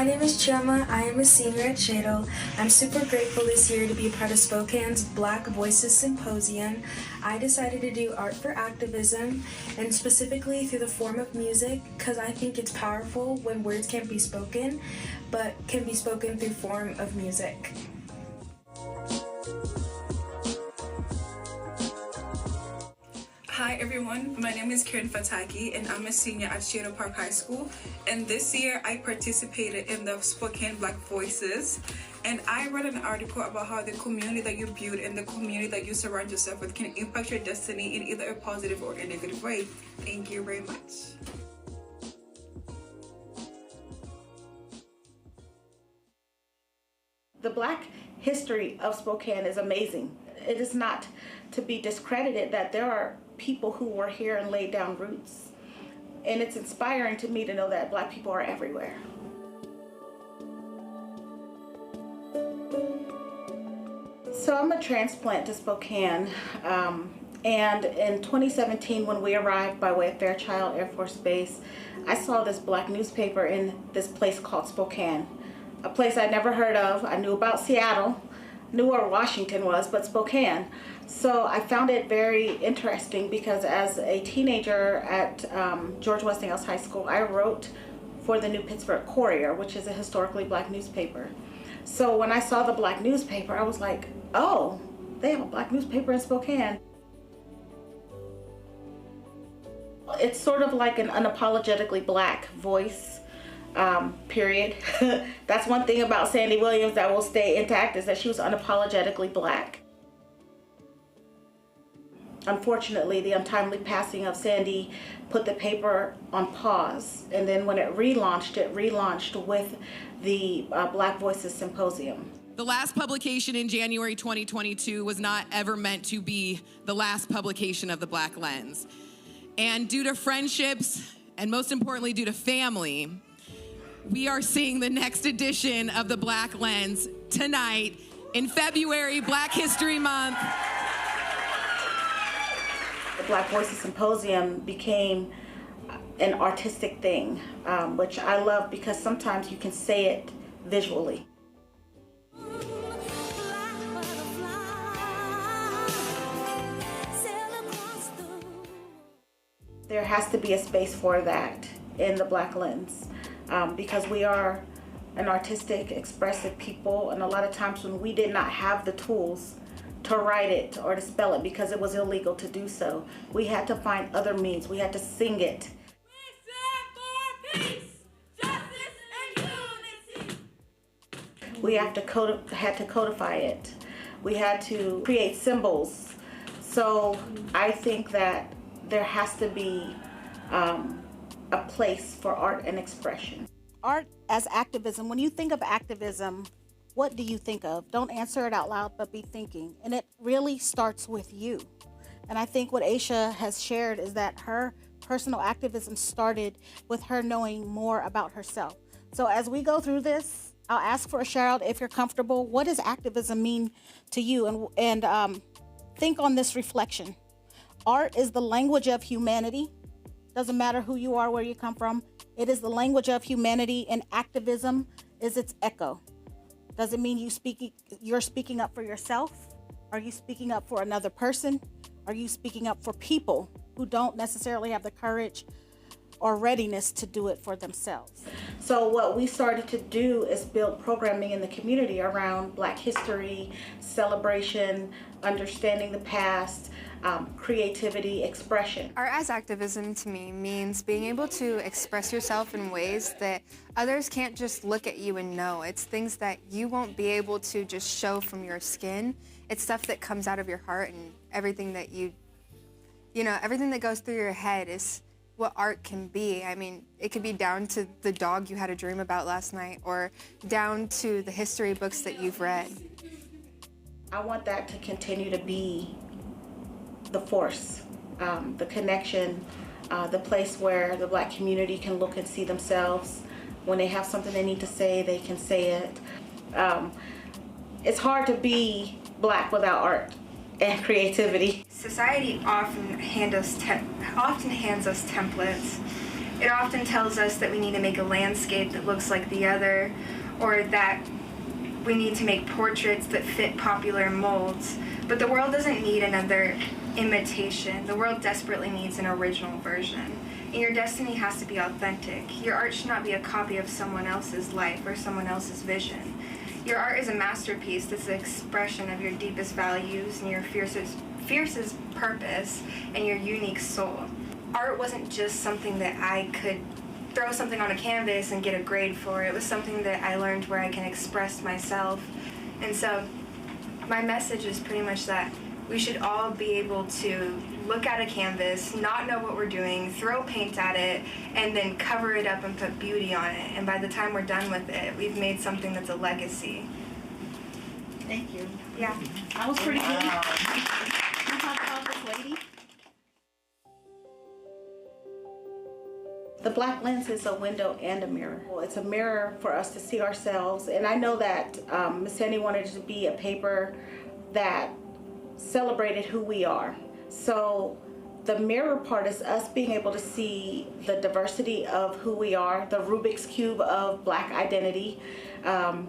My name is Chioma. I am a senior at Shadle. I'm super grateful this year to be a part of Spokane's Black Voices Symposium. I decided to do art for activism, and specifically through the form of music, because I think it's powerful when words can't be spoken, but can be spoken through form of music. Hi everyone, my name is Karen Fataki and I'm a senior at Shadle Park High School, and this year I participated in the Spokane Black Voices, and I read an article about how the community that you build and the community that you surround yourself with can impact your destiny in either a positive or a negative way. Thank you very much. The Black history of Spokane is amazing. It is not to be discredited that there are people who were here and laid down roots. And it's inspiring to me to know that Black people are everywhere. So I'm a transplant to Spokane. And in 2017, when we arrived by way of Fairchild Air Force Base, I saw this Black newspaper in this place called Spokane, a place I'd never heard of. I knew about Seattle, knew where Washington was, but Spokane. So I found it very interesting because as a teenager at George Westinghouse High School, I wrote for the New Pittsburgh Courier, which is a historically Black newspaper. So when I saw the Black newspaper, I was like, oh, they have a Black newspaper in Spokane. It's sort of like an unapologetically Black voice. Period. That's one thing about Sandy Williams that will stay intact, is that she was unapologetically Black. Unfortunately, the untimely passing of Sandy put the paper on pause, and then when it relaunched with the Black Voices Symposium. The last publication in January 2022 was not ever meant to be the last publication of the Black Lens. And due to friendships, and most importantly due to family, we are seeing the next edition of the Black Lens tonight in February, Black History Month. The Black Voices Symposium became an artistic thing, which I love because sometimes you can say it visually. There has to be a space for that in the Black Lens. Because we are an artistic, expressive people, and a lot of times when we did not have the tools to write it or to spell it because it was illegal to do so, we had to find other means. We had to sing it. We stand for peace, justice, and unity. We had to codify it. We had to create symbols. So I think that there has to be a place for art and expression. Art as activism. When you think of activism, what do you think of? Don't answer it out loud, but be thinking. And it really starts with you. And I think what Aisha has shared is that her personal activism started with her knowing more about herself. So as we go through this, I'll ask for a shout out if you're comfortable. What does activism mean to you? And think on this reflection. Art is the language of humanity. Doesn't matter who you are, where you come from. It is the language of humanity, and activism is its echo. Does it mean you're speaking up for yourself? Are you speaking up for another person? Are you speaking up for people who don't necessarily have the courage or readiness to do it for themselves? So what we started to do is build programming in the community around Black history, celebration, understanding the past, creativity, expression. Art as activism to me means being able to express yourself in ways that others can't just look at you and know. It's things that you won't be able to just show from your skin. It's stuff that comes out of your heart, and everything that everything that goes through your head is what art can be. I mean, it could be down to the dog you had a dream about last night, or down to the history books that you've read. I want that to continue to be the force, the connection, the place where the Black community can look and see themselves. When they have something they need to say, they can say it. It's hard to be Black without art and creativity. Society often hands us templates It often tells us that we need to make a landscape that looks like the other, or that we need to make portraits that fit popular molds. But the world doesn't need another imitation. The world desperately needs an original version. And your destiny has to be authentic. Your art should not be a copy of someone else's life or someone else's vision. Your art is a masterpiece that's an expression of your deepest values and your fiercest purpose and your unique soul. Art wasn't just something that I could throw something on a canvas and get a grade for. It was something that I learned where I can express myself. And so my message is pretty much that we should all be able to look at a canvas, not know what we're doing, throw paint at it, and then cover it up and put beauty on it. And by the time we're done with it, we've made something that's a legacy. Thank you. Yeah. That was pretty good. Can you talk about this lady? The Black lens is a window and a mirror. Well, it's a mirror for us to see ourselves. And I know that Ms. Sandy wanted it to be a paper that celebrated who we are. So the mirror part is us being able to see the diversity of who we are, the Rubik's Cube of Black identity, the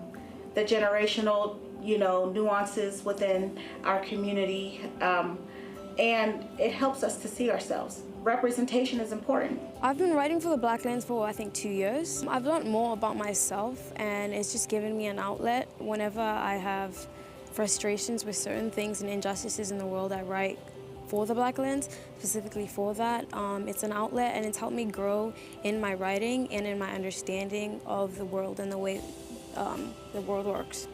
generational, nuances within our community, and it helps us to see ourselves. Representation is important. I've been writing for the Black Lens for I think 2 years. I've learned more about myself, and it's just given me an outlet. Whenever I have frustrations with certain things and injustices in the world, I write for the Black Lens, specifically for that. It's an outlet, and it's helped me grow in my writing and in my understanding of the world and the way the world works.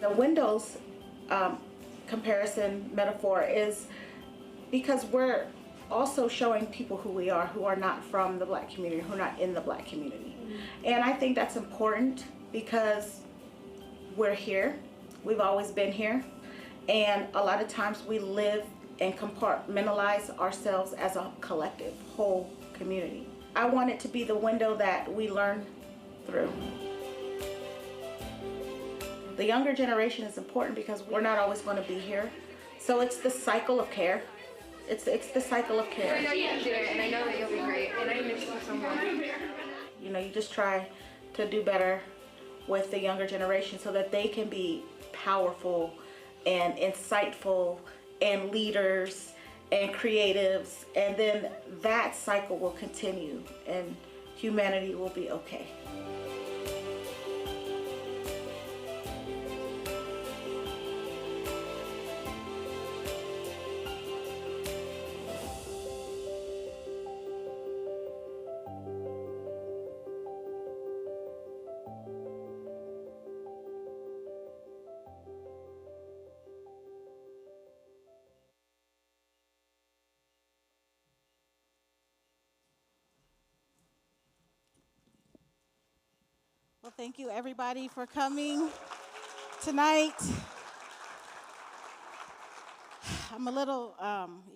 The windows comparison metaphor is because we're also showing people who we are, who are not from the Black community, who are not in the Black community. And I think that's important because we're here, we've always been here, and a lot of times we live and compartmentalize ourselves as a collective, whole community. I want it to be the window that we learn through. The younger generation is important because we're not always going to be here. So it's the cycle of care. It's the cycle of care. I know you can do it, and I know that you'll be great, and I miss you so much. You just try to do better with the younger generation so that they can be powerful and insightful and leaders and creatives, and then that cycle will continue and humanity will be okay. Well, thank you everybody for coming tonight. I'm a little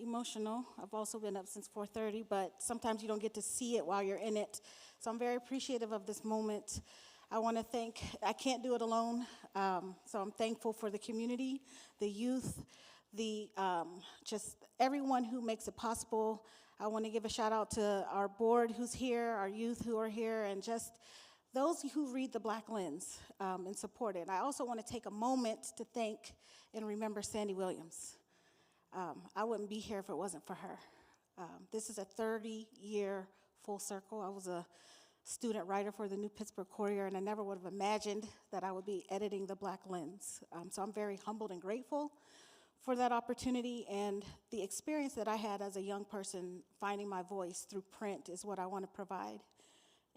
emotional. I've also been up since 4:30, but sometimes you don't get to see it while you're in it. So I'm very appreciative of this moment. I want to thank, I can't do it alone, so I'm thankful for the community, the youth, just everyone who makes it possible. I want to give a shout out to our board who's here, our youth who are here, and just those who read the Black Lens and support it. I also want to take a moment to thank and remember Sandy Williams. I wouldn't be here if it wasn't for her. This is a 30-year full circle. I was a student writer for the New Pittsburgh Courier, and I never would have imagined that I would be editing the Black Lens. So I'm very humbled and grateful for that opportunity, and the experience that I had as a young person finding my voice through print is what I want to provide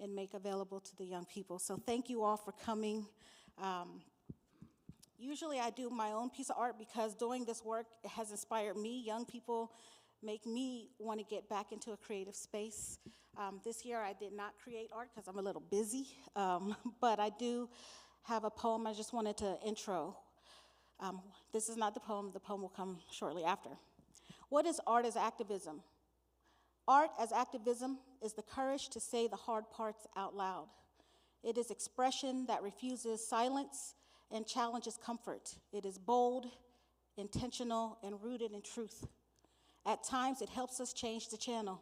and make available to the young people. So thank you all for coming. Usually I do my own piece of art because doing this work has inspired me. Young people make me want to get back into a creative space. This year I did not create art because I'm a little busy, but I do have a poem I just wanted to intro. This is not the poem will come shortly after. What is art as activism? Art as activism is the courage to say the hard parts out loud. It is expression that refuses silence and challenges comfort. It is bold, intentional, and rooted in truth. At times, it helps us change the channel.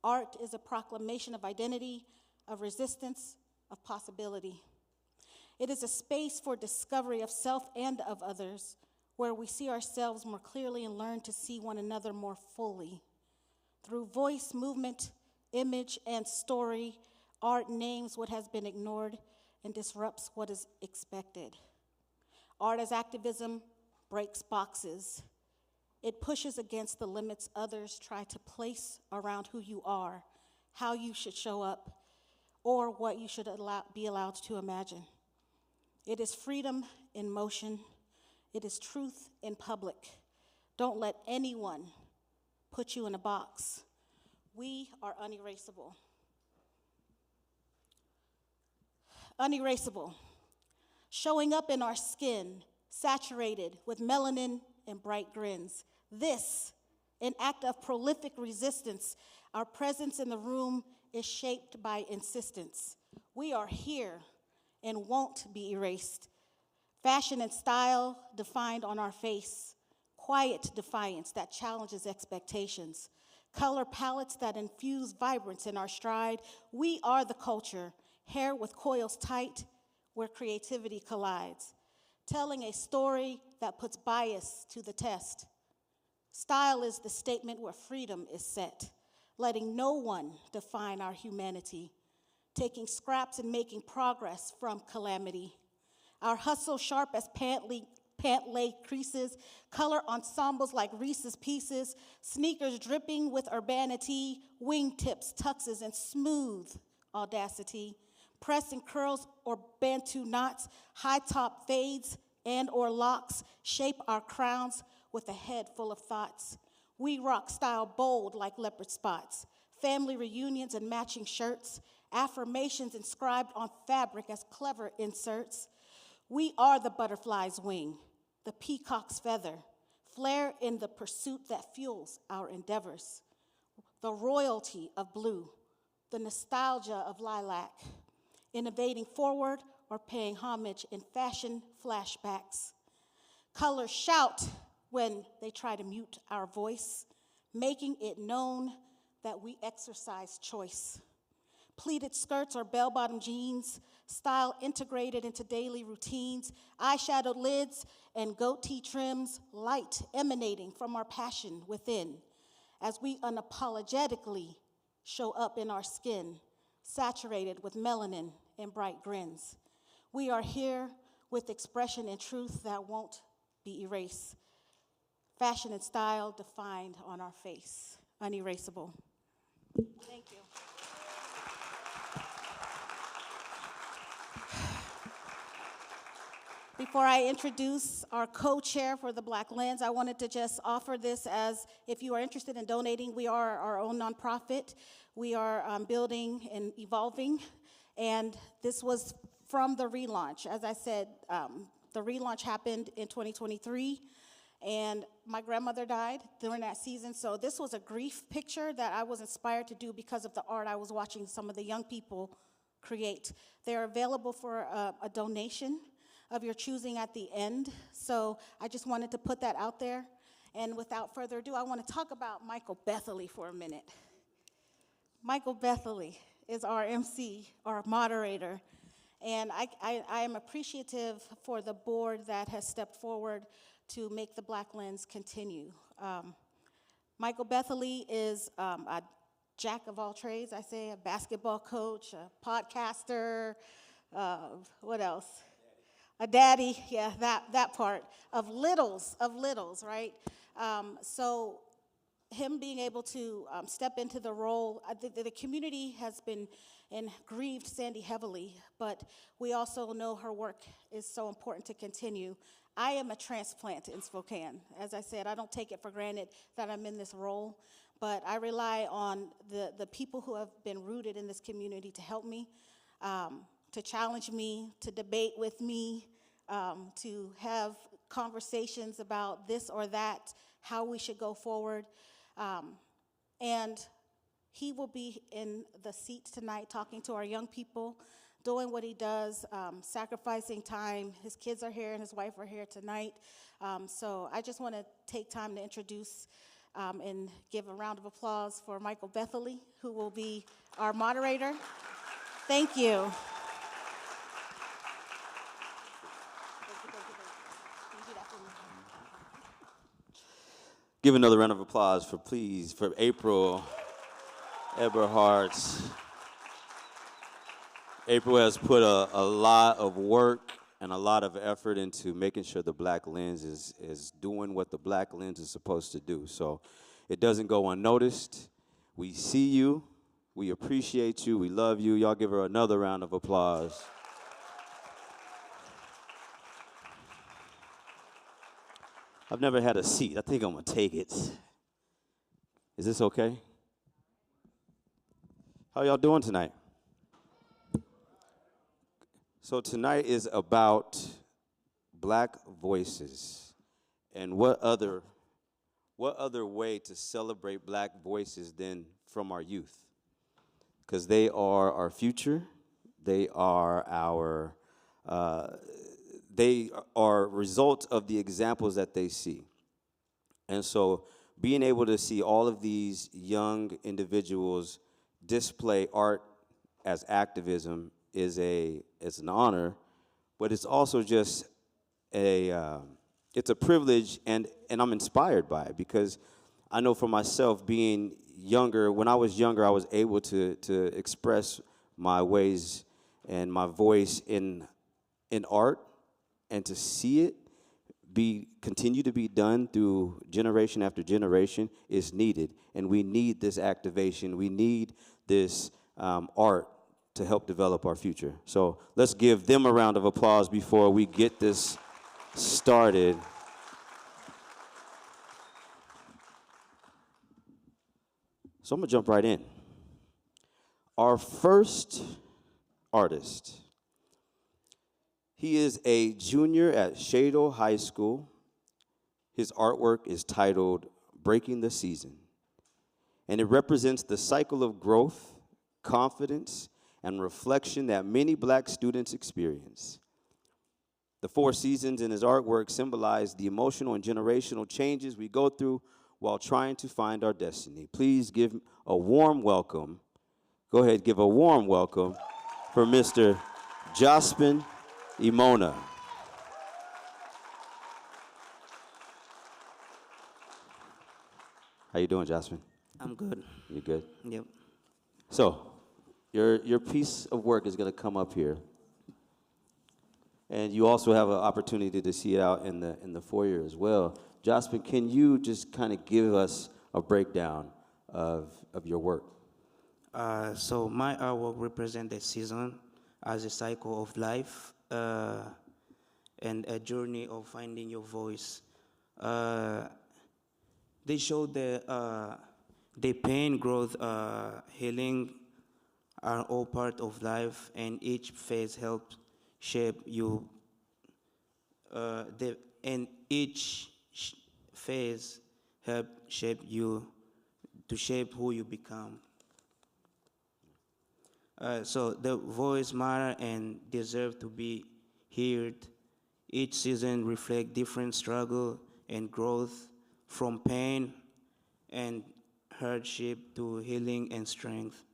Art is a proclamation of identity, of resistance, of possibility. It is a space for discovery of self and of others, where we see ourselves more clearly and learn to see one another more fully. Through voice, movement, image, and story, art names what has been ignored and disrupts what is expected. Art as activism breaks boxes. It pushes against the limits others try to place around who you are, how you should show up, or what you should be allowed to imagine. It is freedom in motion. It is truth in public. Don't let anyone put you in a box. We are unerasable. Unerasable. Showing up in our skin, saturated with melanin and bright grins. This, an act of prolific resistance. Our presence in the room is shaped by insistence. We are here and won't be erased. Fashion and style defined on our face. Quiet defiance that challenges expectations. Color palettes that infuse vibrance in our stride. We are the culture, hair with coils tight, where creativity collides. Telling a story that puts bias to the test. Style is the statement where freedom is set, letting no one define our humanity. Taking scraps and making progress from calamity. Our hustle sharp as pant-leg creases, color ensembles like Reese's Pieces, sneakers dripping with urbanity, wingtips, tuxes, and smooth audacity, press and curls or bantu knots, high-top fades and or locks shape our crowns with a head full of thoughts. We rock style bold like leopard spots, family reunions and matching shirts, affirmations inscribed on fabric as clever inserts. We are the butterfly's wing, the peacock's feather, flare in the pursuit that fuels our endeavors, the royalty of blue, the nostalgia of lilac, innovating forward or paying homage in fashion flashbacks. Colors shout when they try to mute our voice, making it known that we exercise choice. Pleated skirts or bell-bottom jeans, style integrated into daily routines, eyeshadow lids and goatee trims, light emanating from our passion within, as we unapologetically show up in our skin, saturated with melanin and bright grins. We are here with expression and truth that won't be erased. Fashion and style defined on our face, unerasable. Thank you. Before I introduce our co-chair for the Black Lens, I wanted to just offer this as, if you are interested in donating, we are our own nonprofit. We are building and evolving, and this was from the relaunch. As I said, the relaunch happened in 2023, and my grandmother died during that season, so this was a grief picture that I was inspired to do because of the art I was watching some of the young people create. They're available for a donation of your choosing at the end. So I just wanted to put that out there. And without further ado, I want to talk about Michael Bethley for a minute. Michael Bethley is our MC, our moderator. And I am appreciative for the board that has stepped forward to make the Black Lens continue. Michael Bethley is a jack of all trades, I say, a basketball coach, a podcaster, what else? A daddy, yeah, that part, of littles, right? So him being able to step into the role, the community has been and grieved Sandy heavily, but we also know her work is so important to continue. I am a transplant in Spokane. As I said, I don't take it for granted that I'm in this role, but I rely on the people who have been rooted in this community to help me, to challenge me, to debate with me, to have conversations about this or that, how we should go forward. And he will be in the seat tonight talking to our young people, doing what he does, sacrificing time. His kids are here and his wife are here tonight. So I just want to take time to introduce and give a round of applause for Michael Bethley, who will be our moderator. Thank you. Give another round of applause for April Eberhardt. April has put a lot of work and a lot of effort into making sure the Black Lens is doing what the Black Lens is supposed to do. So it doesn't go unnoticed. We see you. We appreciate you. We love you. Y'all give her another round of applause. I've never had a seat. I think I'm going to take it. Is this okay? How y'all doing tonight? So tonight is about Black voices. And what other way to celebrate Black voices than from our youth? Because they are our future. They are our they are result of the examples that they see. And so being able to see all of these young individuals display art as activism is an honor, but it's also just it's a privilege, and I'm inspired by it, because I know for myself, being younger, when I was younger, I was able to express my ways and my voice in art, and to see it continue to be done through generation after generation is needed. And we need this activation. We need this art to help develop our future. So let's give them a round of applause before we get this started. So I'm going to jump right in. Our first artist. He is a junior at Shadle High School. His artwork is titled Breaking the Season, and it represents the cycle of growth, confidence, and reflection that many Black students experience. The 4 seasons in his artwork symbolize the emotional and generational changes we go through while trying to find our destiny. Please give a warm welcome. Go ahead, give a warm welcome for Mr. Jospin Imona. How you doing, Jospin? I'm good. You good? Yep. So, your piece of work is going to come up here, and you also have an opportunity to see it out in the foyer as well. Jospin, can you just kind of give us a breakdown of your work? So my artwork represents a season as a cycle of life and a journey of finding your voice. They show the pain, growth, healing are all part of life, and each phase helps shape you. And each phase helps shape you to shape who you become. So the voice matter and deserve to be heard. Each season reflects different struggle and growth, from pain and hardship to healing and strength.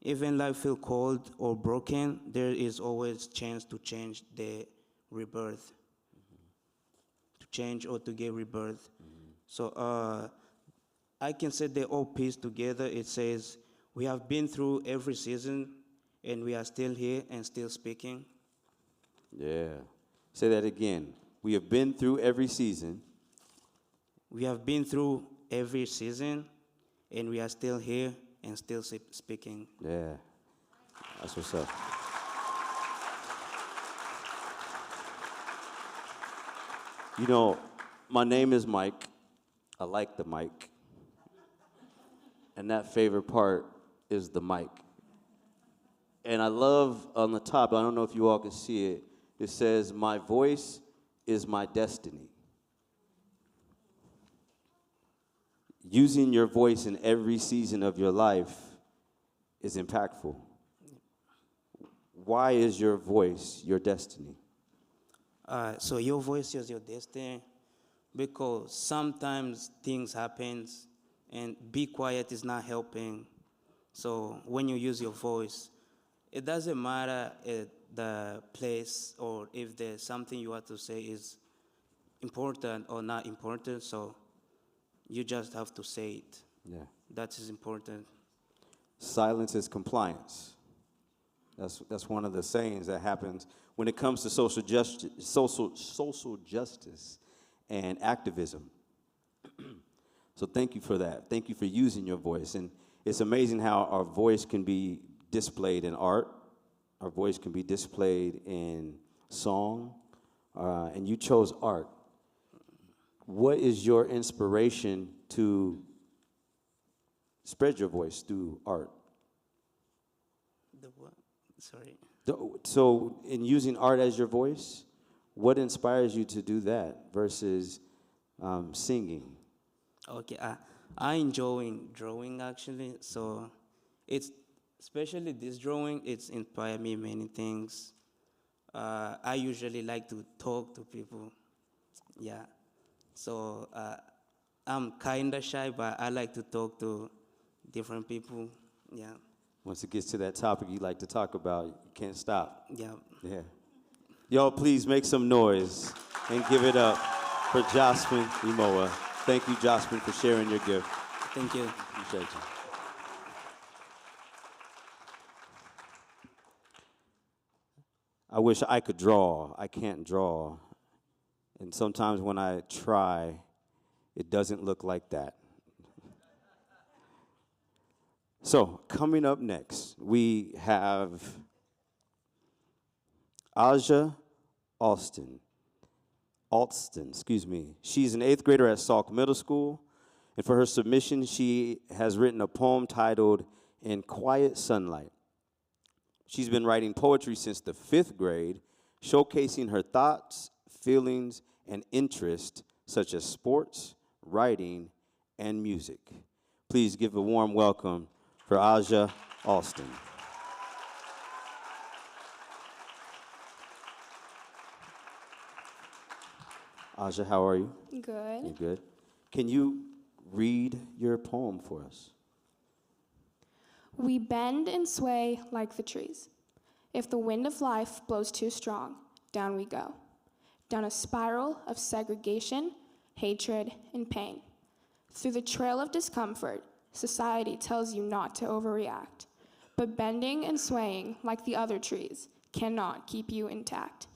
Even life feel cold or broken, there is always chance to change the rebirth, to change or to get rebirth. So I can say they all piece together. It says, we have been through every season, and we are still here and still speaking. Yeah. Say that again. We have been through every season. We have been through every season, and we are still here and still speaking. Yeah. That's what's up. You know, my name is Mike. I like the mic. And that favorite part is the mic. And I love on the top, I don't know if you all can see it, it says, my voice is my destiny. Using your voice in every season of your life is impactful. Why is your voice your destiny? So your voice is your destiny because sometimes things happen and be quiet is not helping. So when you use your voice, it doesn't matter the place or if there's something you want to say is important or not important, so you just have to say it. Yeah. That is important. Silence is compliance. That's one of the sayings that happens when it comes to social justice and activism. So thank you for that. Thank you for using your voice. And it's amazing how our voice can be displayed in art. Our voice can be displayed in song. And you chose art. What is your inspiration to spread your voice through art? The what? Sorry. So in using art as your voice, what inspires you to do that versus singing? Okay, I enjoy drawing actually. So it's especially this drawing. It's inspired me many things. I usually like to talk to people. Yeah. So I'm kinda shy, but I like to talk to different people. Yeah. Once it gets to that topic you like to talk about, you can't stop. Yeah. Yeah. Y'all, please make some noise and give it up for Jocelyn Imoa. Thank you, Jocelyn, for sharing your gift. Thank you. Appreciate you. I wish I could draw. I can't draw. And sometimes when I try, it doesn't look like that. So, coming up next, we have Aja Alston, excuse me. She's an 8th grader at Sauk Middle School, and for her submission, she has written a poem titled In Quiet Sunlight. She's been writing poetry since the 5th grade, showcasing her thoughts, feelings, and interests such as sports, writing, and music. Please give a warm welcome for Aja Alston. Aja, how are you? Good. You good? Can you read your poem for us? We bend and sway like the trees. If the wind of life blows too strong, down we go. Down a spiral of segregation, hatred, and pain. Through the trail of discomfort, society tells you not to overreact. But bending and swaying like the other trees cannot keep you intact.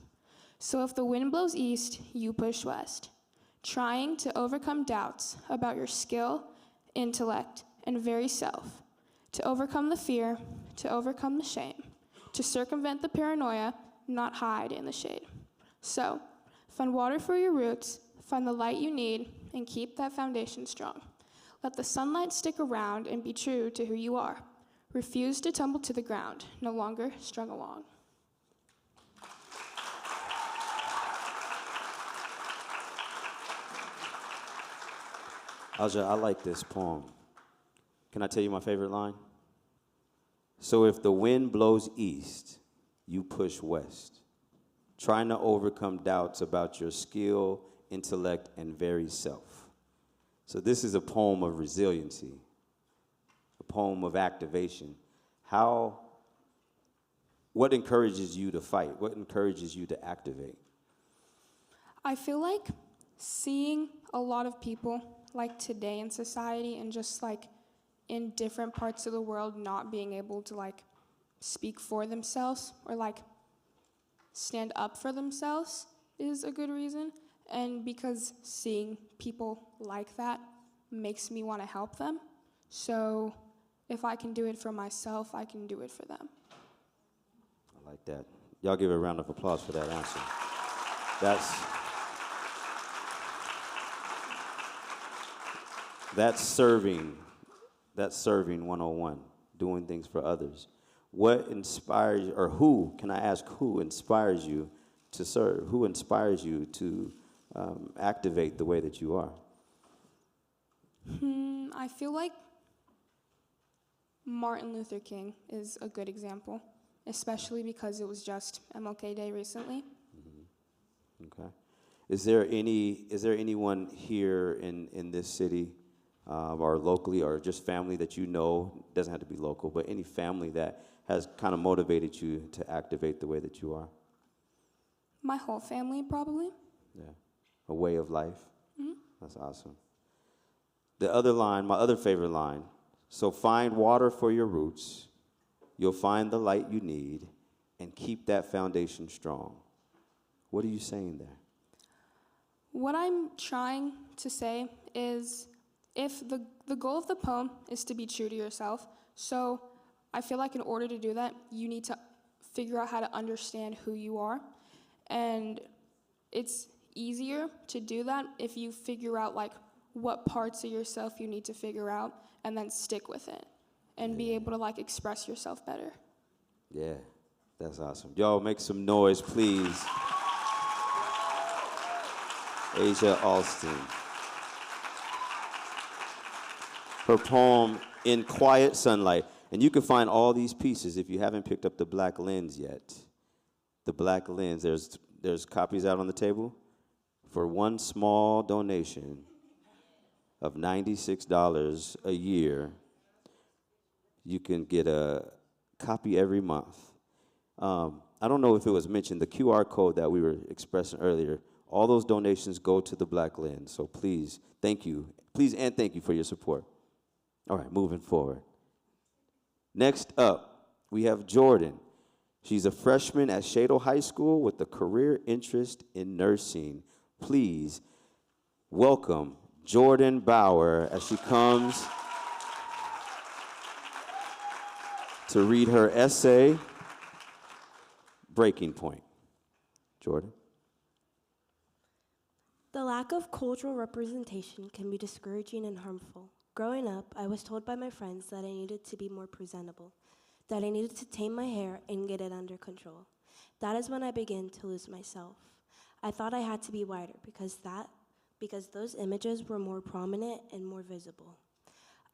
So if the wind blows east, you push west, trying to overcome doubts about your skill, intellect, and very self, to overcome the fear, to overcome the shame, to circumvent the paranoia, not hide in the shade. So, find water for your roots, find the light you need, and keep that foundation strong. Let the sunlight stick around and be true to who you are. Refuse to tumble to the ground, no longer strung along. Aja, I like this poem. Can I tell you my favorite line? So if the wind blows east, you push west, trying to overcome doubts about your skill, intellect, and very self. So this is a poem of resiliency, a poem of activation. What encourages you to fight? What encourages you to activate? I feel like seeing a lot of people like today in society and just like in different parts of the world not being able to like speak for themselves or like stand up for themselves is a good reason. And because seeing people like that makes me want to help them. So if I can do it for myself, I can do it for them. I like that. Y'all give a round of applause for that answer. That's serving 101, doing things for others. What inspires, or who, can I ask, who inspires you to serve? Who inspires you to activate the way that you are? I feel like Martin Luther King is a good example, especially because it was just MLK Day recently. Okay. Is there anyone here in this city or locally or just family that you know, doesn't have to be local, but any family that has kind of motivated you to activate the way that you are? My whole family, probably. Yeah, a way of life. That's awesome. The other line, my other favorite line, so find water for your roots, you'll find the light you need, and keep that foundation strong. What are you saying there? What I'm trying to say is if the goal of the poem is to be true to yourself, so I feel like in order to do that, you need to figure out how to understand who you are. And it's easier to do that if you figure out like what parts of yourself you need to figure out and then stick with it and be able to like express yourself better. Yeah, that's awesome. Y'all make some noise, please. Asia Alston. Her poem, In Quiet Sunlight. And you can find all these pieces if you haven't picked up the Black Lens yet. The Black Lens, there's copies out on the table. For one small donation of $96 a year, you can get a copy every month. I don't know if it was mentioned, the QR code that we were expressing earlier, all those donations go to the Black Lens. So please, thank you. Please and thank you for your support. All right, moving forward. Next up, we have Jordan. She's a freshman at Shadle High School with a career interest in nursing. Please welcome Jordan Bauer as she comes to read her essay, Breaking Point. Jordan. The lack of cultural representation can be discouraging and harmful. Growing up, I was told by my friends that I needed to be more presentable, that I needed to tame my hair and get it under control. That is when I began to lose myself. I thought I had to be whiter because those images were more prominent and more visible.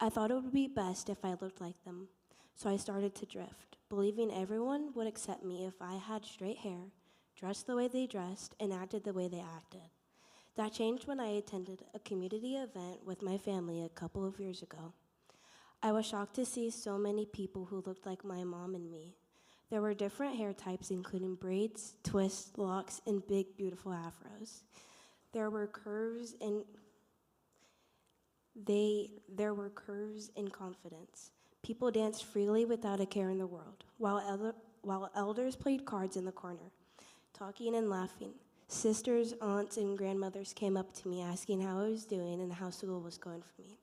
I thought it would be best if I looked like them, so I started to drift, believing everyone would accept me if I had straight hair, dressed the way they dressed, and acted the way they acted. That changed when I attended a community event with my family a couple of years ago. I was shocked to see so many people who looked like my mom and me. There were different hair types, including braids, twists, locks, and big, beautiful afros. There were curves and confidence. People danced freely without a care in the world, while elders played cards in the corner, talking and laughing. Sisters, aunts, and grandmothers came up to me asking how I was doing and how school was going for me.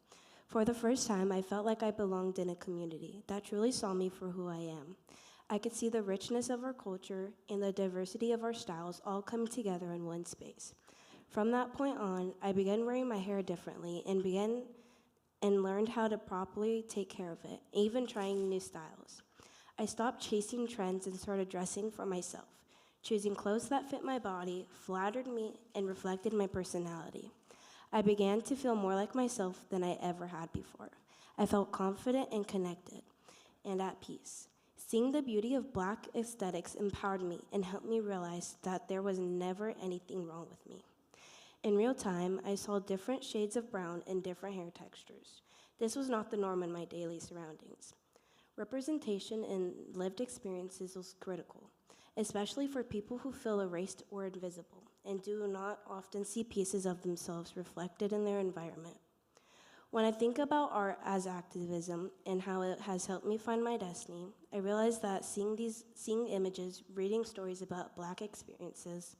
For the first time, I felt like I belonged in a community that truly saw me for who I am. I could see the richness of our culture and the diversity of our styles all come together in one space. From that point on, I began wearing my hair differently and learned how to properly take care of it, even trying new styles. I stopped chasing trends and started dressing for myself, choosing clothes that fit my body, flattered me, and reflected my personality. I began to feel more like myself than I ever had before. I felt confident and connected, and at peace. Seeing the beauty of Black aesthetics empowered me and helped me realize that there was never anything wrong with me. In real time, I saw different shades of brown and different hair textures. This was not the norm in my daily surroundings. Representation in lived experiences was critical, especially for people who feel erased or invisible and do not often see pieces of themselves reflected in their environment. When I think about art as activism and how it has helped me find my destiny, I realize that seeing images, reading stories about Black experiences,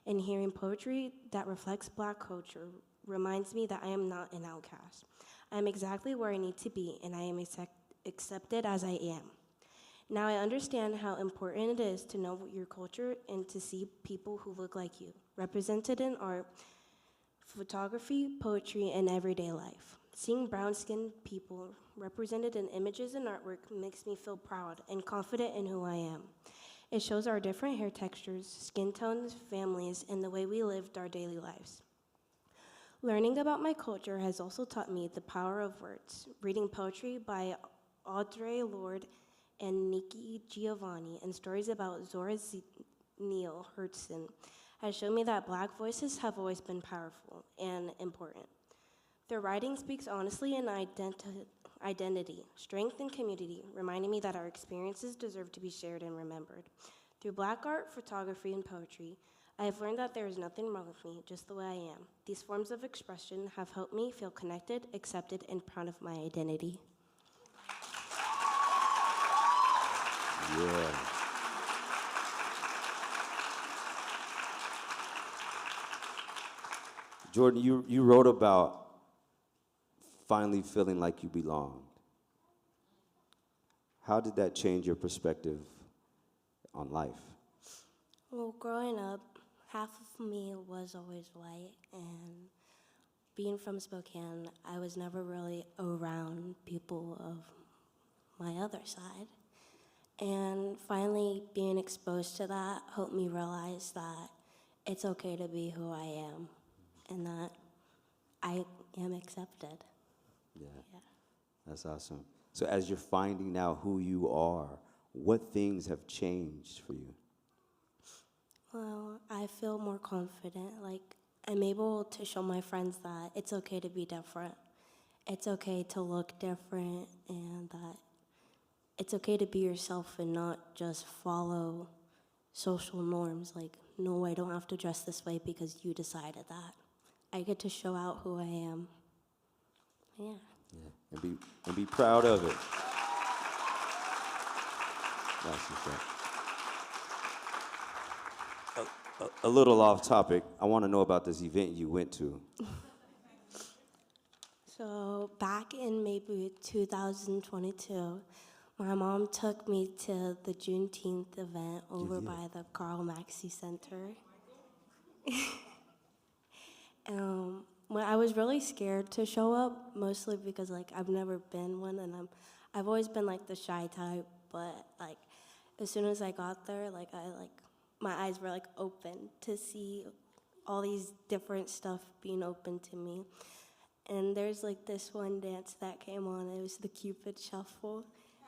and hearing poetry that reflects Black culture reminds me that I am not an outcast. I am exactly where I need to be, and I am accepted as I am. Now I understand how important it is to know your culture and to see people who look like you, represented in art, photography, poetry, and everyday life. Seeing brown-skinned people represented in images and artwork makes me feel proud and confident in who I am. It shows our different hair textures, skin tones, families, and the way we lived our daily lives. Learning about my culture has also taught me the power of words. Reading poetry by Audre Lorde and Nikki Giovanni and stories about Zora Neale Hurston has shown me that Black voices have always been powerful and important. Their writing speaks honestly in identity, strength, and community, reminding me that our experiences deserve to be shared and remembered. Through Black art, photography, and poetry, I have learned that there is nothing wrong with me, just the way I am. These forms of expression have helped me feel connected, accepted, and proud of my identity. Yeah. Jordan, you wrote about finally feeling like you belonged. How did that change your perspective on life? Well, growing up, half of me was always white, and being from Spokane, I was never really around people of my other side. And finally, being exposed to that helped me realize that it's okay to be who I am and that I am accepted. Yeah. That's awesome. So as you're finding out who you are, what things have changed for you? Well, I feel more confident. Like, I'm able to show my friends that it's okay to be different. It's okay to look different, and that it's okay to be yourself and not just follow social norms. Like, no, I don't have to dress this way because you decided that. I get to show out who I am. Yeah. Yeah. And be proud of it. That's what's up. A little off topic, I want to know about this event you went to. So back in maybe 2022, my mom took me to the Juneteenth event over by the Carl Maxey Center. When I was really scared to show up, mostly because like I've never been one, and I've always been like the shy type. But like as soon as I got there, my eyes were like open to see all these different stuff being open to me. And there's like this one dance that came on. It was the Cupid Shuffle.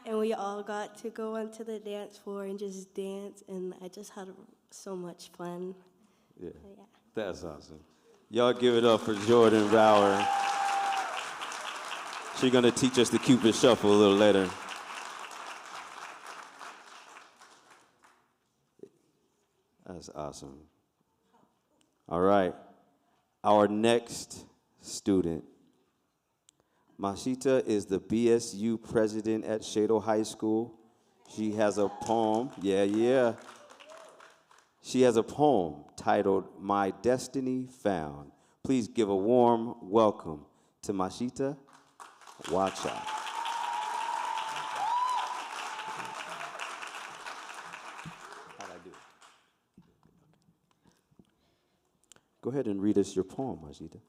And we all got to go onto the dance floor and just dance. And I just had so much fun. Yeah. That's awesome. Y'all give it up for Jordan Bauer. She's going to teach us the Cupid Shuffle a little later. That's awesome. All right. Our next student. Mashita is the BSU president at Shado High School. She has a poem. Yeah. She has a poem titled My Destiny Found. Please give a warm welcome to Mashita. Watch out. How'd I do? Go ahead and read us your poem, Mashita.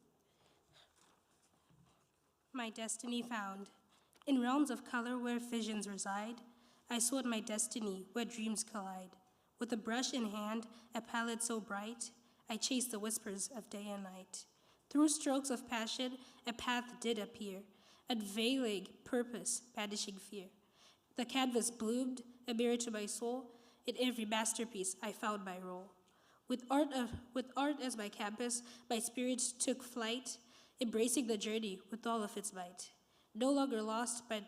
My destiny found. In realms of color where visions reside, I sought my destiny where dreams collide. With a brush in hand, a palette so bright, I chased the whispers of day and night. Through strokes of passion, a path did appear, unveiling purpose, banishing fear. The canvas bloomed, a mirror to my soul. In every masterpiece, I found my role. With art as my campus, my spirit took flight, embracing the journey with all of its might. No longer lost, but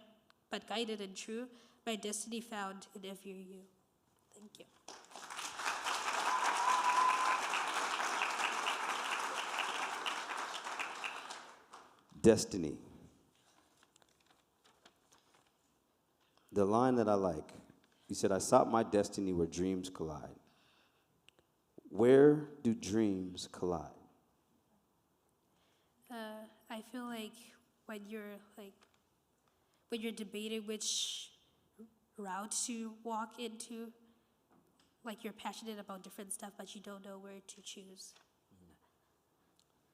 guided and true, my destiny found in every you. Thank you. Destiny. The line that I like, you said, I sought my destiny where dreams collide. Where do dreams collide? I feel like when you're debating which route to walk into, like you're passionate about different stuff, but you don't know where to choose.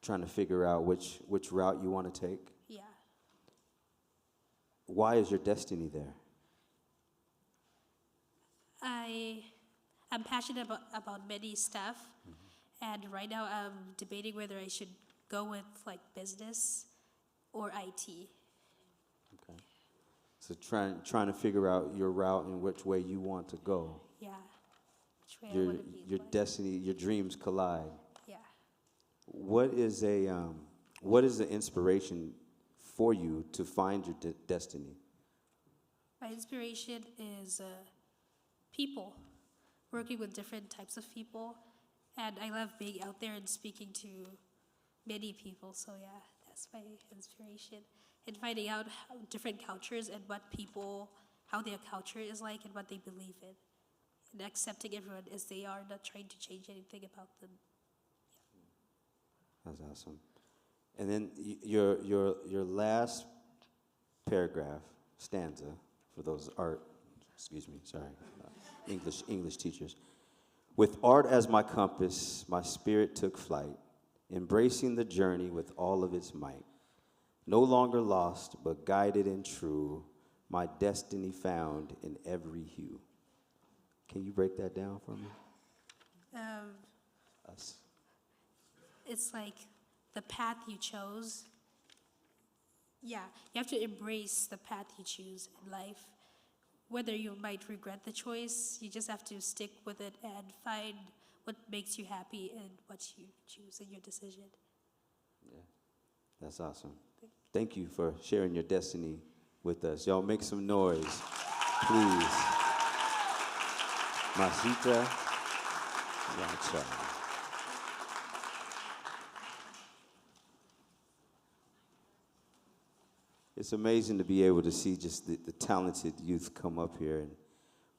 Trying to figure out which route you want to take? Yeah. Why is your destiny there? I'm passionate about many stuff, and right now I'm debating whether I should go with like business or IT. Okay. So trying to figure out your route and which way you want to go. Yeah. which way I want to be. Your destiny, your dreams collide. Yeah. What is the inspiration for you to find your destiny? My inspiration is people, working with different types of people, and I love being out there and speaking to many people. So yeah, that's my inspiration, and finding out how different cultures and what people, how their culture is like and what they believe in, and accepting everyone as they are, not trying to change anything about them. That's awesome. And then your last paragraph, stanza, for those English teachers. With art as my compass, my spirit took flight, embracing the journey with all of its might. No longer lost, but guided and true, my destiny found in every hue. Can you break that down for me? Us. It's like the path you chose. Yeah, you have to embrace the path you choose in life. Whether you might regret the choice, you just have to stick with it and find what makes you happy and what you choose in your decision. Yeah, that's awesome. Thank you for sharing your destiny with us. Y'all make some noise, please. Masita Yacha. It's amazing to be able to see just the talented youth come up here. And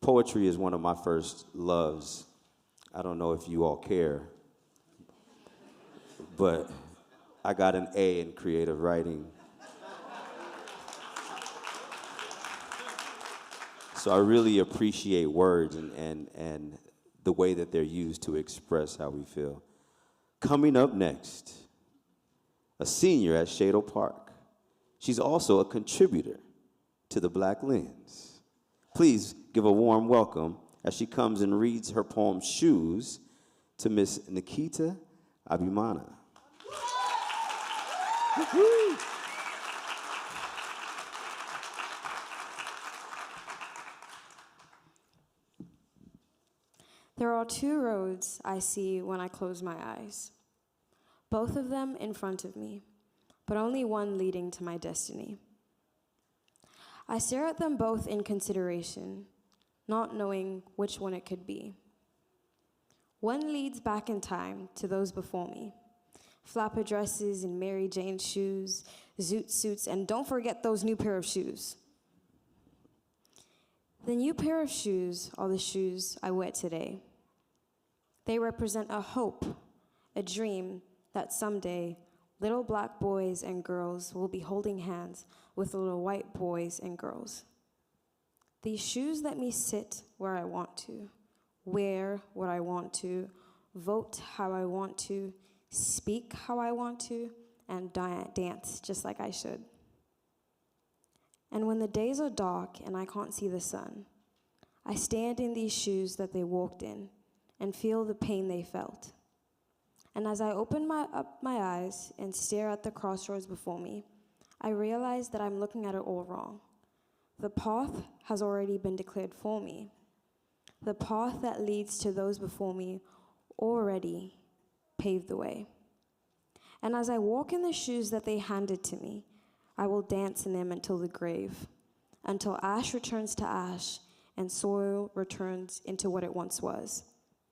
poetry is one of my first loves. I don't know if you all care, but I got an A in creative writing. So I really appreciate words and the way that they're used to express how we feel. Coming up next, a senior at Shadle Park. She's also a contributor to the Black Lens. Please give a warm welcome as she comes and reads her poem, Shoes, to Miss Nikita Abimana. There are two roads I see when I close my eyes, both of them in front of me, but only one leading to my destiny. I stare at them both in consideration, not knowing which one it could be. One leads back in time to those before me, flapper dresses and Mary Jane shoes, zoot suits, and don't forget those new pair of shoes. The new pair of shoes are the shoes I wear today. They represent a hope, a dream that someday little black boys and girls will be holding hands with little white boys and girls. These shoes let me sit where I want to, wear what I want to, vote how I want to, speak how I want to, and dance just like I should. And when the days are dark and I can't see the sun, I stand in these shoes that they walked in and feel the pain they felt. And as I open up my eyes and stare at the crossroads before me, I realize that I'm looking at it all wrong. The path has already been declared for me. The path that leads to those before me already paved the way. And as I walk in the shoes that they handed to me, I will dance in them until the grave, until ash returns to ash and soil returns into what it once was.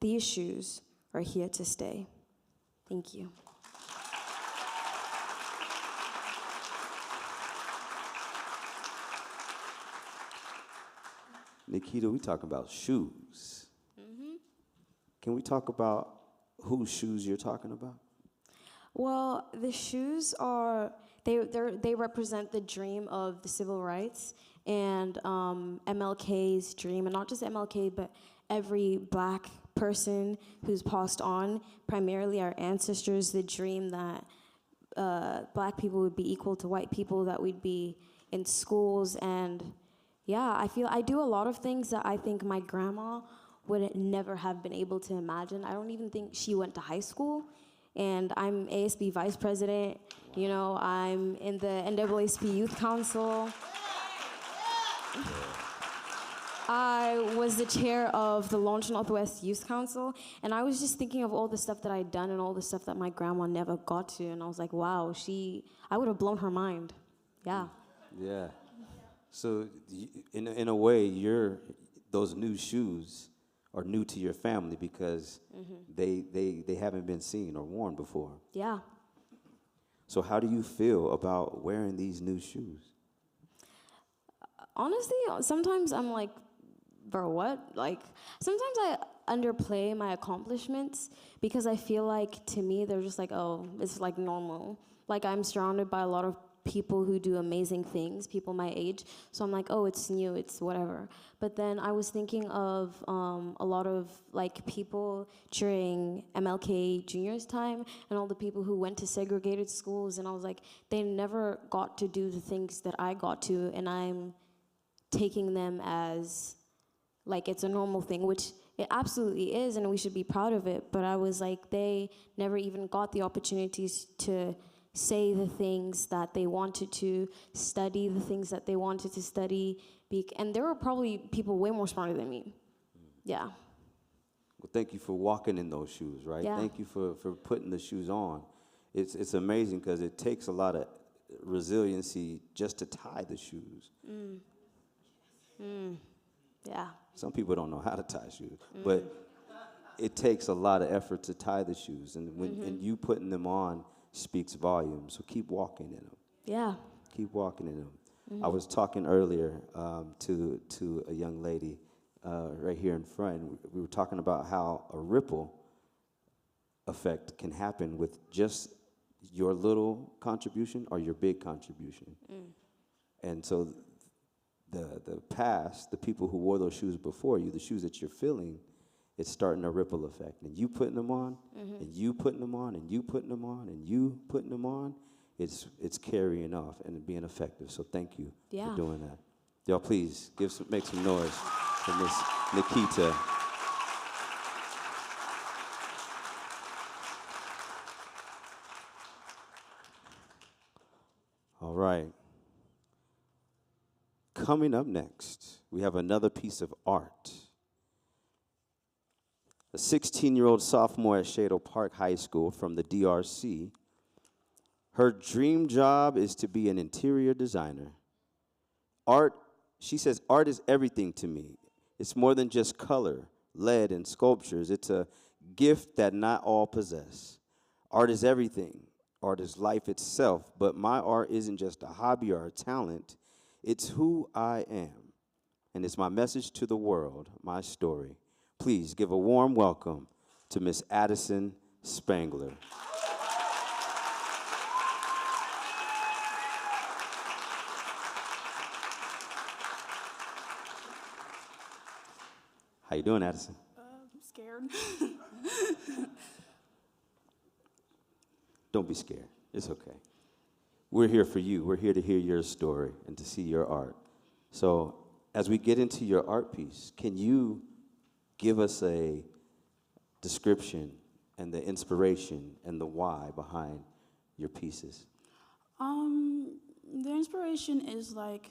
These shoes are here to stay. Thank you. Nikita, we talking about shoes. Mm-hmm. Can we talk about whose shoes you're talking about? Well, the shoes are, they represent the dream of the civil rights and MLK's dream, and not just MLK, but every black person who's passed on, primarily our ancestors, the dream that black people would be equal to white people, that we'd be in schools. And yeah, I do a lot of things that I think my grandma would never have been able to imagine. I don't even think she went to high school. And I'm ASB vice president, I'm in the NAACP Youth Council. I was the chair of the Launch Northwest Youth Council, and I was just thinking of all the stuff that I'd done and all the stuff that my grandma never got to, and I was like, wow, I would have blown her mind. Yeah. Yeah. So in a way, those new shoes are new to your family because they haven't been seen or worn before. Yeah. So how do you feel about wearing these new shoes? Honestly, sometimes I'm like, bro, what? Like, sometimes I underplay my accomplishments because I feel like, to me, they're just like, oh, it's like normal. Like, I'm surrounded by a lot of people who do amazing things, people my age. So I'm like, oh, it's new, it's whatever. But then I was thinking of a lot of like people during MLK Junior's time and all the people who went to segregated schools, and I was like, they never got to do the things that I got to, and I'm taking them as like it's a normal thing, which it absolutely is, and we should be proud of it. But I was like, they never even got the opportunities to say the things that they wanted to, study the things that they wanted to study, and there were probably people way more smarter than me. Yeah. Well, thank you for walking in those shoes, right? Yeah. Thank you for putting the shoes on. It's amazing because it takes a lot of resiliency just to tie the shoes. Yeah. Some people don't know how to tie shoes, but it takes a lot of effort to tie the shoes, and and you putting them on speaks volumes. So keep walking in them. Yeah. Keep walking in them. I was talking earlier to a young lady right here in front. We were talking about how a ripple effect can happen with just your little contribution or your big contribution. And so the past, the people who wore those shoes before you, the shoes that you're filling, it's starting a ripple effect. And you putting them on, and you putting them on, and you putting them on, and you putting them on, it's carrying off and being effective. So thank you for doing that. Y'all please make some noise for Miss Nikita. All right. Coming up next, we have another piece of art. A 16-year-old sophomore at Shado Park High School from the DRC. Her dream job is to be an interior designer. She says, art is everything to me. It's more than just color, lead, and sculptures. It's a gift that not all possess. Art is everything. Art is life itself. But my art isn't just a hobby or a talent. It's who I am. And it's my message to the world, my story. Please give a warm welcome to Miss Addison Spangler. How you doing, Addison? I'm scared. Don't be scared. It's okay. We're here for you. We're here to hear your story and to see your art. So as we get into your art piece, can you give us a description and the inspiration and the why behind your pieces? The inspiration is like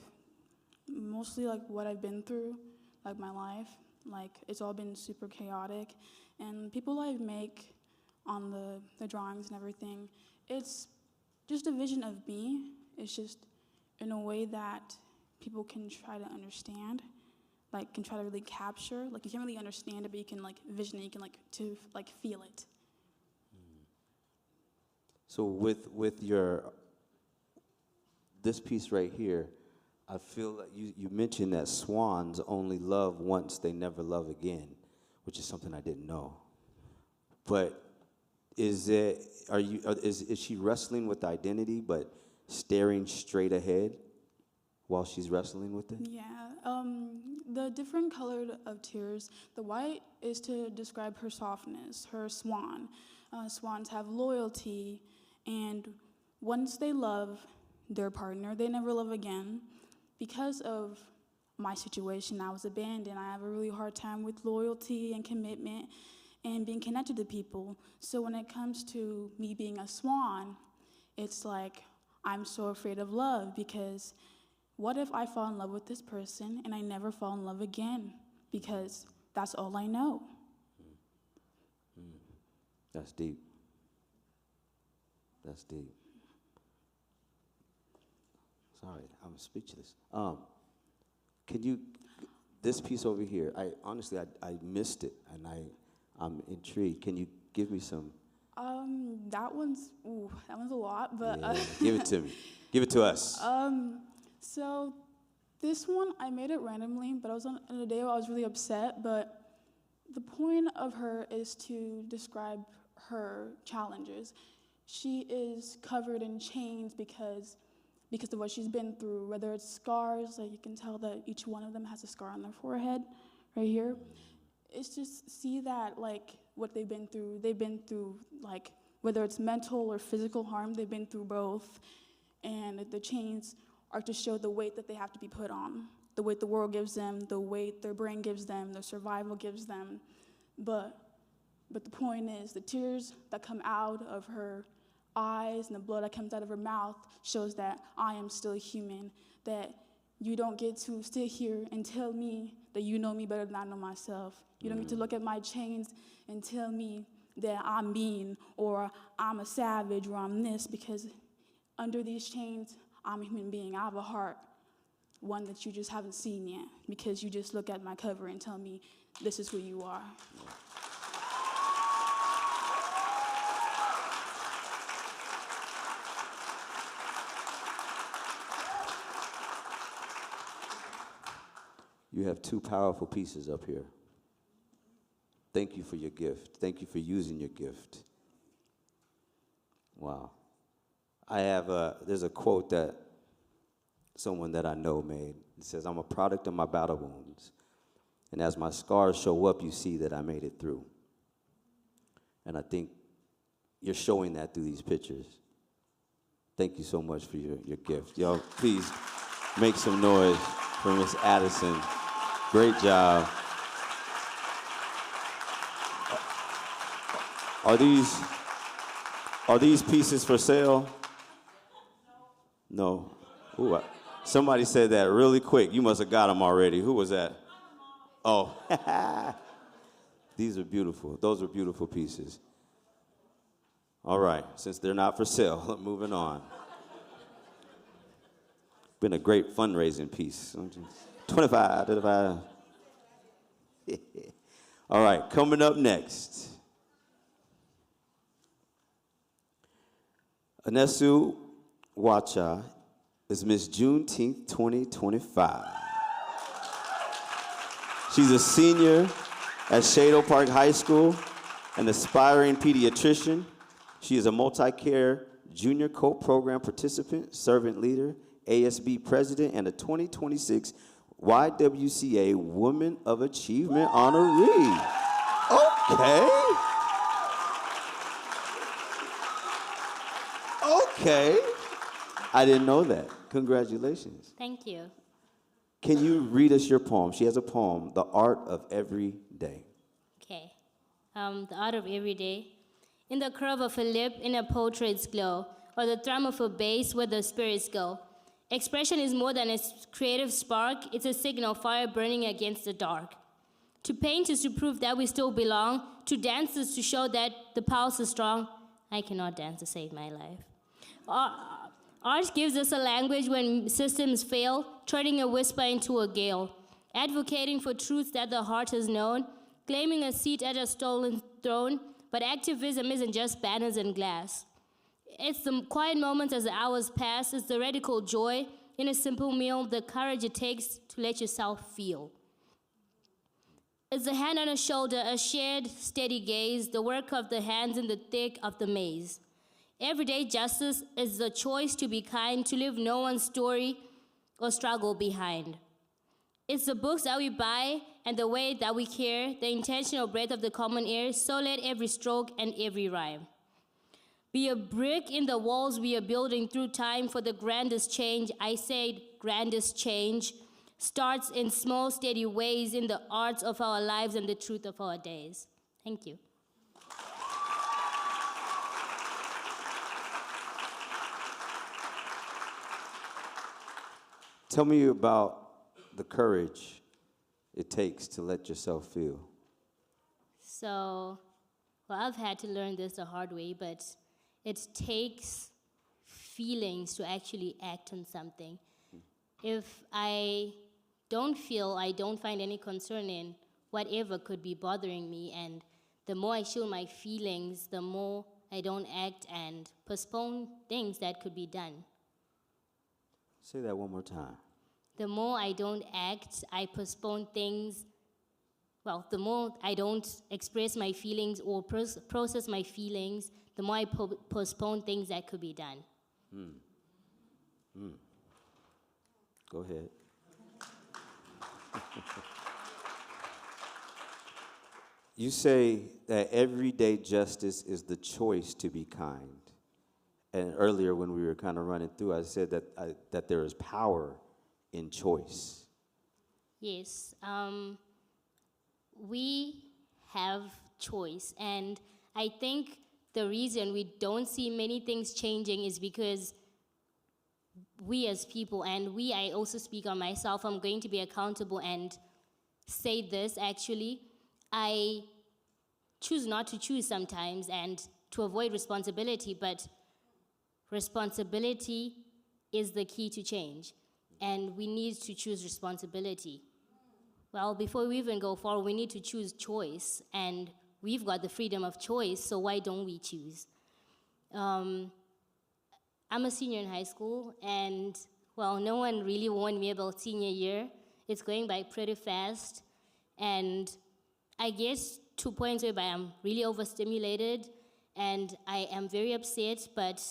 mostly like what I've been through, like my life. Like it's all been super chaotic, and people I make on the drawings and everything, it's just a vision of me. It's just in a way that people can try to understand, like can try to really capture. Like you can't really understand it, but you can like vision it, you can like feel it. So with this piece right here, I feel like you mentioned that swans only love once, they never love again, which is something I didn't know. But is she wrestling with identity but staring straight ahead while she's wrestling with it? Yeah. The different colored of tears, the white is to describe her softness, her swan. Swans have loyalty, and once they love their partner, they never love again. Because of my situation, I was abandoned. I have a really hard time with loyalty and commitment and being connected to people. So when it comes to me being a swan, it's like I'm so afraid of love because what if I fall in love with this person and I never fall in love again? Because that's all I know. That's deep. That's deep. Sorry, I'm speechless. Can you, this piece over here, I missed it, and I'm intrigued. Can you give me some? That one's a lot, but Yeah, give it to me. Give it to us. So this one, I made it randomly, but I was on a day where I was really upset, but the point of her is to describe her challenges. She is covered in chains because of what she's been through, whether it's scars, like you can tell that each one of them has a scar on their forehead right here. It's just see that, like, what they've been through, like, whether it's mental or physical harm, they've been through both. And the chains are to show the weight that they have to be put on, the weight the world gives them, the weight their brain gives them, their survival gives them. But the point is, the tears that come out of her eyes and the blood that comes out of her mouth shows that I am still human, that you don't get to sit here and tell me that you know me better than I know myself. You don't get to look at my chains and tell me that I'm mean or I'm a savage or I'm this, because under these chains, I'm a human being. I have a heart, one that you just haven't seen yet, because you just look at my cover and tell me this is who you are. You have two powerful pieces up here. Thank you for your gift. Thank you for using your gift. Wow. There's a quote that someone that I know made. It says, I'm a product of my battle wounds. And as my scars show up, you see that I made it through. And I think you're showing that through these pictures. Thank you so much for your gift. Y'all, please make some noise for Miss Addison. Great job. Are these pieces for sale? No. Ooh, somebody said that really quick. You must have got them already. Who was that? Oh. These are beautiful. Those are beautiful pieces. All right. Since they're not for sale, moving on. Been a great fundraising piece. 25. All right. Coming up next. Anesu Wacha is Miss Juneteenth 2025. She's a senior at Shado Park High School, an aspiring pediatrician. She is a multi-care junior co-program participant, servant leader, ASB president, and a 2026 YWCA Woman of Achievement honoree. Okay. I didn't know that. Congratulations. Thank you. Can you read us your poem? She has a poem, The Art of Every Day. Okay. The art of every day. In the curve of a lip, in a portrait's glow, or the thrum of a bass where the spirits go. Expression is more than a creative spark. It's a signal, fire burning against the dark. To paint is to prove that we still belong. To dance is to show that the pulse is strong. I cannot dance to save my life. Art gives us a language when systems fail, turning a whisper into a gale, advocating for truths that the heart has known, claiming a seat at a stolen throne, but activism isn't just banners and glass. It's the quiet moments as the hours pass, it's the radical joy in a simple meal, the courage it takes to let yourself feel. It's the hand on a shoulder, a shared, steady gaze, the work of the hands in the thick of the maze. Everyday justice is the choice to be kind, to leave no one's story or struggle behind. It's the books that we buy and the way that we care, the intentional breath of the common air, so let every stroke and every rhyme be a brick in the walls we are building through time for the grandest change. I said grandest change starts in small, steady ways in the arts of our lives and the truth of our days. Thank you. Tell me about the courage it takes to let yourself feel. So, well, I've had to learn this the hard way, but it takes feelings to actually act on something. If I don't feel, I don't find any concern in whatever could be bothering me, and the more I show my feelings, the more I don't act and postpone things that could be done. Say that one more time. The more I don't act, I postpone things. Well, the more I don't express my feelings or process my feelings, the more I postpone things that could be done. Go ahead. You say that everyday justice is the choice to be kind. And earlier when we were kind of running through, I said that there is power in choice. Yes, we have choice, and I think the reason we don't see many things changing is because we as people, and I also speak on myself, I'm going to be accountable and say this actually, I choose not to choose sometimes and to avoid responsibility, but responsibility is the key to change, and we need to choose responsibility. Well, before we even go forward, we need to choose choice, and we've got the freedom of choice, so why don't we choose? I'm a senior in high school, and, well, no one really warned me about senior year. It's going by pretty fast, and I guess 2 points whereby I'm really overstimulated, and I am very upset, but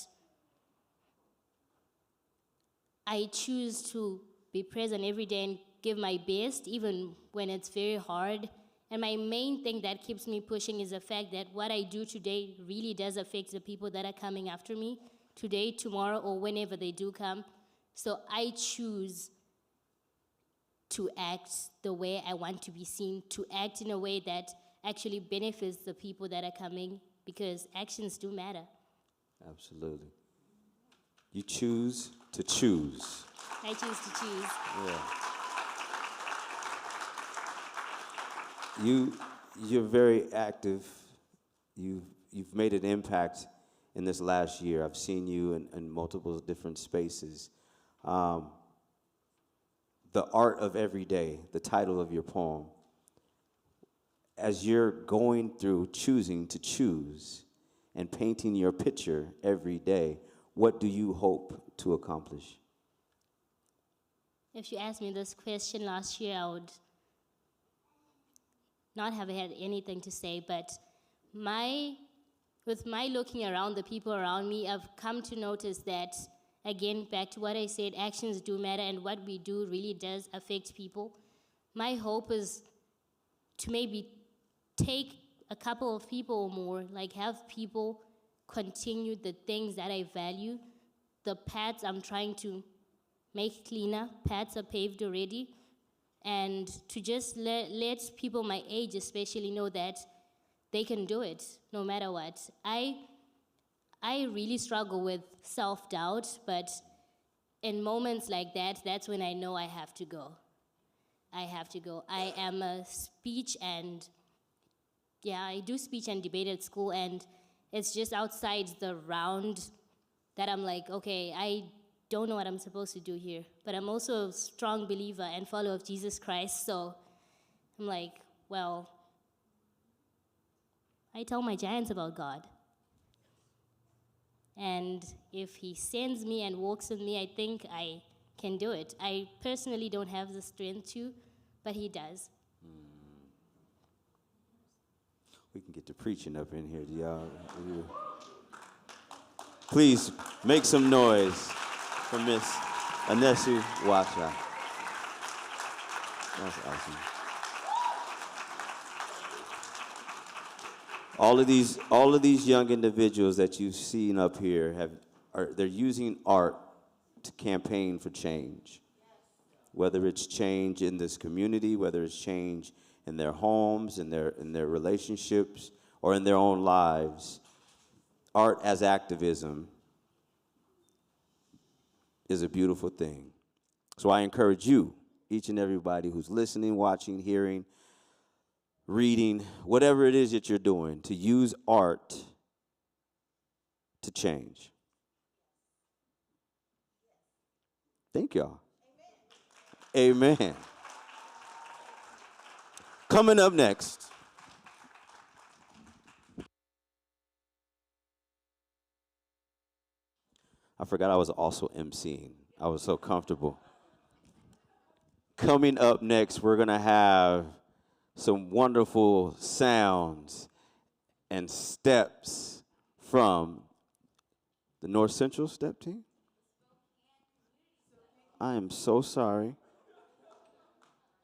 I choose to be present every day and give my best, even when it's very hard. And my main thing that keeps me pushing is the fact that what I do today really does affect the people that are coming after me, today, tomorrow, or whenever they do come. So I choose to act the way I want to be seen, to act in a way that actually benefits the people that are coming, because actions do matter. Absolutely. You choose to choose. I choose to choose. Yeah. You're very active. You've made an impact in this last year. I've seen you in multiple different spaces. The Art of Every Day, the title of your poem. As you're going through choosing to choose and painting your picture every day, what do you hope to accomplish? If you asked me this question last year, I would not have had anything to say, but with my looking around, the people around me, I've come to notice that, again, back to what I said, actions do matter, and what we do really does affect people. My hope is to maybe take a couple of people or more, like have people continue the things that I value. The paths I'm trying to make cleaner, paths are paved already, and to just let people my age especially know that they can do it no matter what. I really struggle with self-doubt, but in moments like that, that's when I know I have to go. I have to go. I am a I do speech and debate at school, and it's just outside the round that I'm like, okay, I don't know what I'm supposed to do here, but I'm also a strong believer and follower of Jesus Christ, so I'm like, well, I tell my giants about God. And if he sends me and walks with me, I think I can do it. I personally don't have the strength to, but he does. We can get to preaching up in here, y'all. Please make some noise for Miss Anesu Wacha. That's awesome. All of these young individuals that you've seen up here they're using art to campaign for change. Whether it's change in this community, whether it's change in their homes, in their relationships, or in their own lives, art as activism is a beautiful thing. So I encourage you, each and everybody who's listening, watching, hearing, reading, whatever it is that you're doing, to use art to change. Thank y'all. Amen. Coming up next. I forgot I was also emceeing. I was so comfortable. Coming up next, we're going to have some wonderful sounds and steps from the North Central step team. I am so sorry.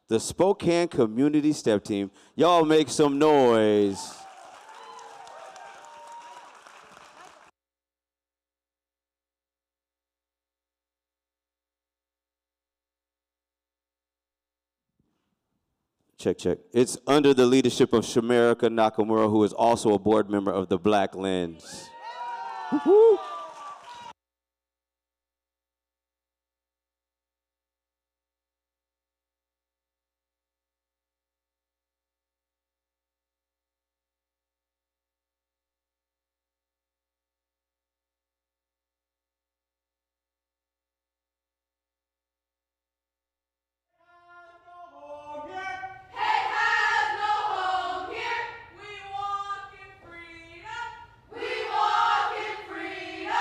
The Spokane Community Step Team. Y'all make some noise. Check, check. It's under the leadership of Shamarika Nakamura, who is also a board member of the Black Lens. Woo-hoo. We walk in freedom.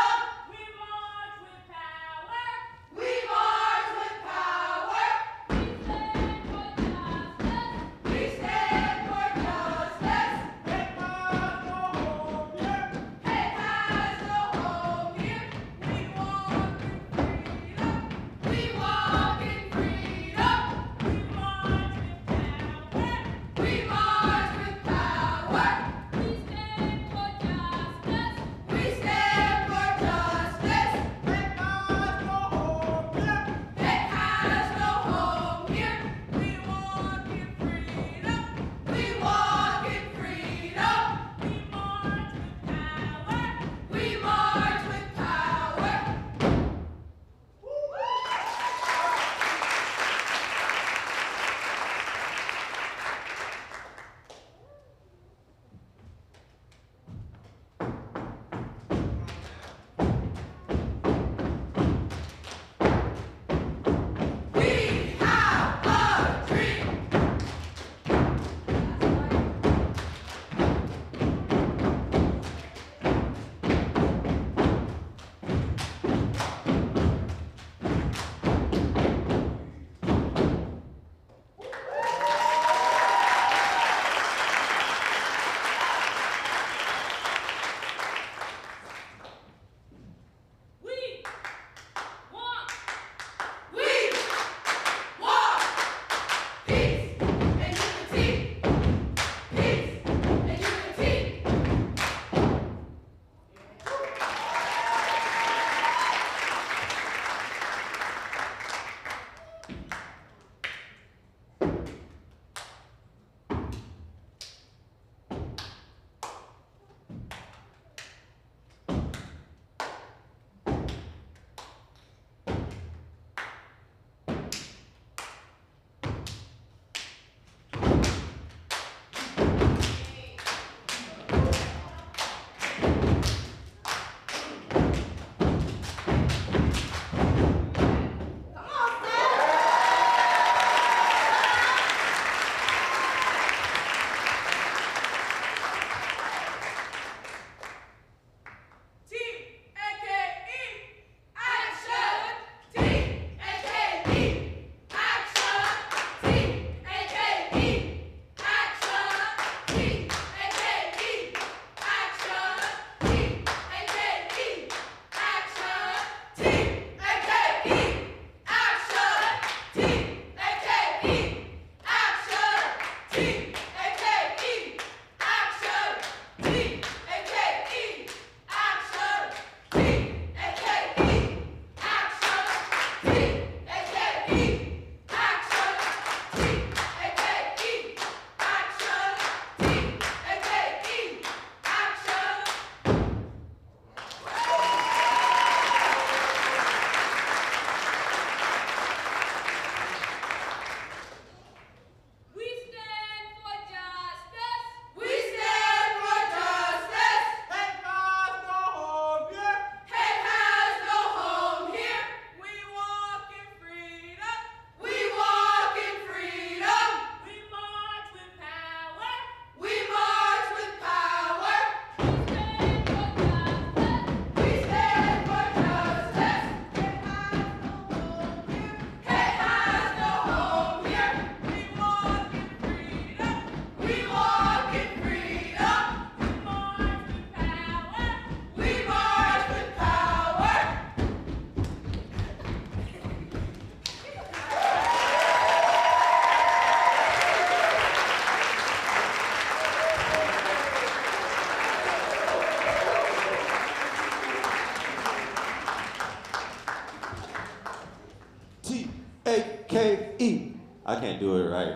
K-E. I can't do it right.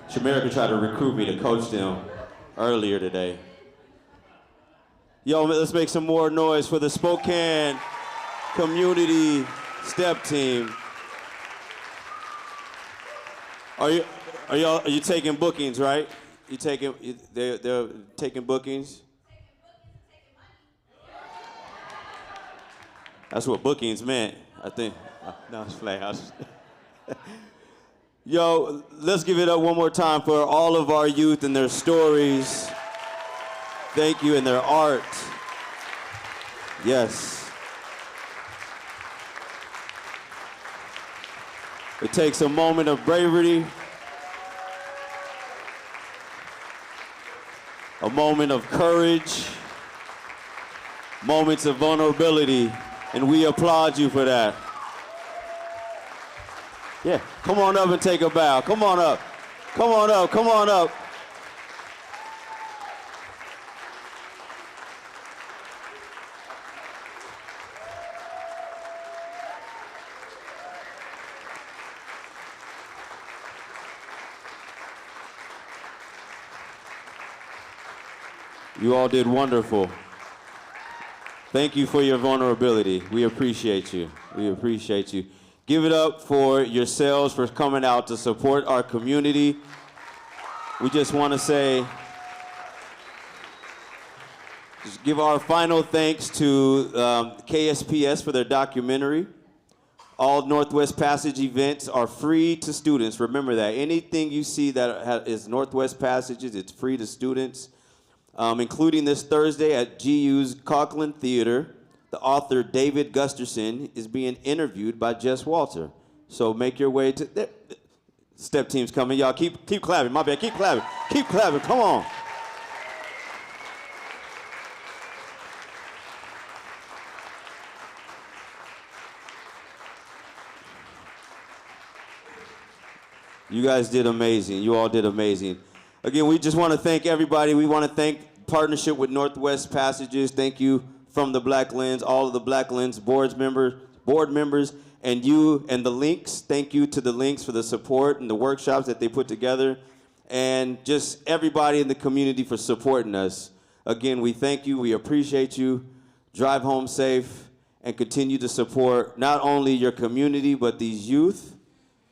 Shamerica tried to recruit me to coach them earlier today. Yo, let's make some more noise for the Spokane Community Step Team. Are you taking bookings, right? They're taking bookings? That's what bookings meant, I think. No, it's flat. Yo, let's give it up one more time for all of our youth and their stories. Thank you, and their art. Yes. It takes a moment of bravery, a moment of courage, moments of vulnerability, and we applaud you for that. Yeah, come on up and take a bow. Come on up. Come on up. Come on up. You all did wonderful. Thank you for your vulnerability. We appreciate you. We appreciate you. Give it up for yourselves for coming out to support our community. We just want to say, just give our final thanks to KSPS for their documentary. All Northwest Passage events are free to students. Remember that. Anything you see that is Northwest Passages, it's free to students. Including this Thursday at GU's Coughlin Theater. The author David Gusterson is being interviewed by Jess Walter. So make your way to Step team's coming. Y'all keep clapping. My bad. Keep clapping. Keep clapping. Come on. You guys did amazing. You all did amazing. Again, we just want to thank everybody. We want to thank partnership with Northwest Passages. Thank you from the Black Lens, all of the Black Lens board members, and you and the Links. Thank you to the Links for the support and the workshops that they put together, and just everybody in the community for supporting us. Again, we thank you. We appreciate you. Drive home safe and continue to support not only your community, but these youth,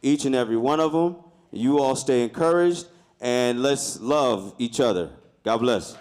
each and every one of them. You all stay encouraged, and let's love each other. God bless.